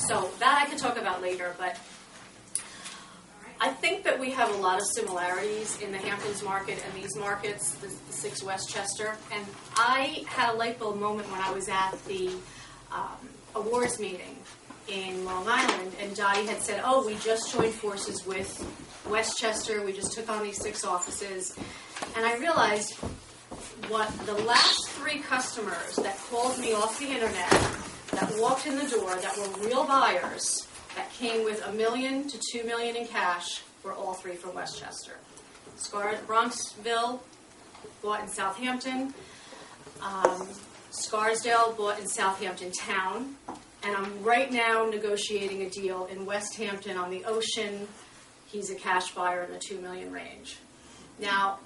So that I could talk about later, but I think that we have a lot of similarities in the Hamptons market and these markets, the 6 Westchester. And I had a light bulb moment when I was at the awards meeting in Long Island, and Dottie had said, oh, we just joined forces with Westchester. We just took on these 6 offices. And I realized what the last 3 customers that called me off the internet, that walked in the door, that were real buyers, that came with $1 million to $2 million in cash, were all 3 from Westchester. Bronxville bought in Southampton. Scarsdale bought in Southampton Town. And I'm right now negotiating a deal in West Hampton on the ocean. He's a cash buyer in the $2 million range. Now,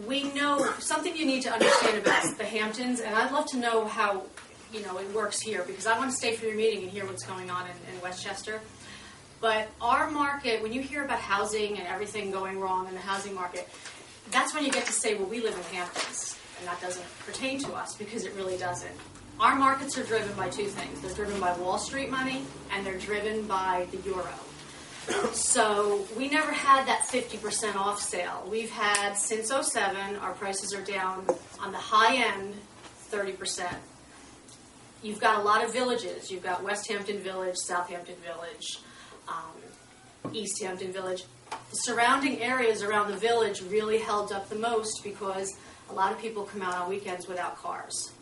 we know something you need to understand about the Hamptons, and I'd love to know how it works here, because I want to stay for your meeting and hear what's going on in Westchester. But our market, when you hear about housing and everything going wrong in the housing market, that's when you get to say, well, we live in Hamptons, and that doesn't pertain to us, because it really doesn't. Our markets are driven by 2 things. They're driven by Wall Street money, and they're driven by the euro. So we never had that 50% off sale. We've had, since 2007, our prices are down on the high end 30%. You've got a lot of villages. You've got West Hampton Village, Southampton Village, East Hampton Village. The surrounding areas around the village really held up the most because a lot of people come out on weekends without cars.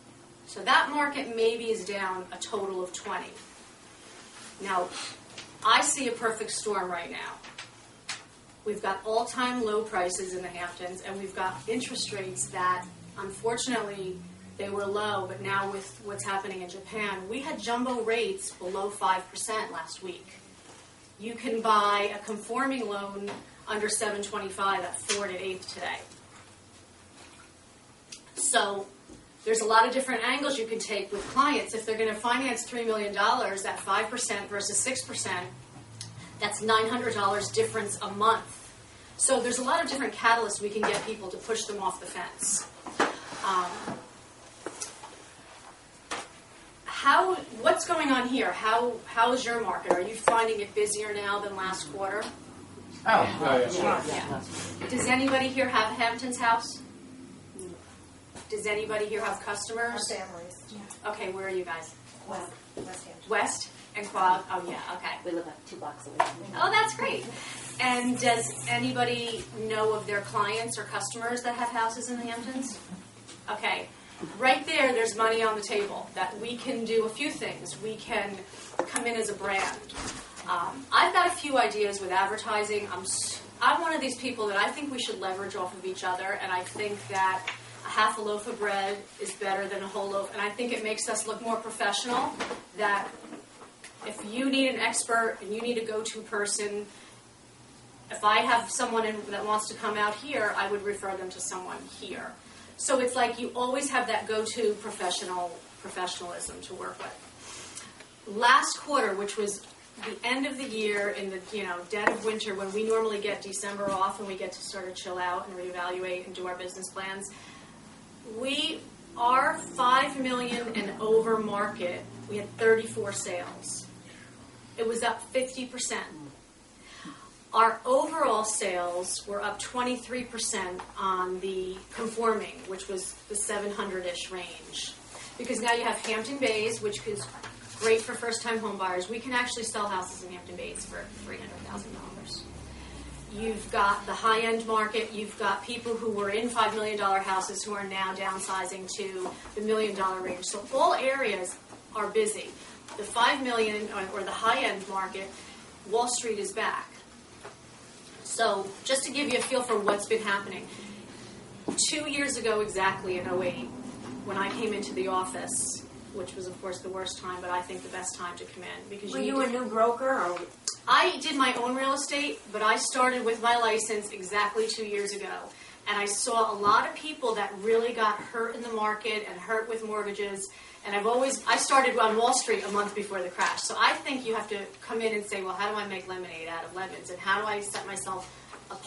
So that market maybe is down a total of 20. Now, I see a perfect storm right now. We've got all-time low prices in the Hamptons, and we've got interest rates that, unfortunately, they were low, but now with what's happening in Japan, we had jumbo rates below 5% last week. You can buy a conforming loan under 725 at 4 1/8 today. So there's a lot of different angles you can take with clients. If they're going to finance $3 million at 5% versus 6%, that's $900 difference a month. So there's a lot of different catalysts we can get people to push them off the fence. What's going on here? How is your market? Are you finding it busier now than last quarter? Yeah. Does anybody here have Hampton's house? Does anybody here have customers? Our families. Yeah. Okay, where are you guys? West Hampton. West and Quad? Oh, yeah, okay. We live 2 blocks away. Oh, that's great. And does anybody know of their clients or customers that have houses in the Hamptons? Okay. Right there's money on the table that we can do a few things. We can come in as a brand. I've got a few ideas with advertising. I'm one of these people that I think we should leverage off of each other, and I think that a half a loaf of bread is better than a whole loaf, and I think it makes us look more professional, that if you need an expert and you need a go-to person, if I have someone that wants to come out here, I would refer them to someone here. So it's like you always have that go-to professionalism to work with. Last quarter, which was the end of the year in the dead of winter, when we normally get December off and we get to sort of chill out and reevaluate and do our business plans, our $5 million and over market, we had 34 sales. It was up 50%. Our overall sales were up 23% on the conforming, which was the 700-ish range. Because now you have Hampton Bays, which is great for first-time home buyers. We can actually sell houses in Hampton Bays for $300,000. You've got the high-end market. You've got people who were in $5 million houses who are now downsizing to the $1 million range. So all areas are busy. The $5 million or the high-end market, Wall Street is back. So just to give you a feel for what's been happening, 2 years ago exactly in 2008, when I came into the office, which was, of course, the worst time, but I think the best time to come in. Because Were you a new broker? Or? I did my own real estate, but I started with my license exactly 2 years ago. And I saw a lot of people that really got hurt in the market and hurt with mortgages. And I started on Wall Street a month before the crash. So I think you have to come in and say, well, how do I make lemonade out of lemons? And how do I set myself apart?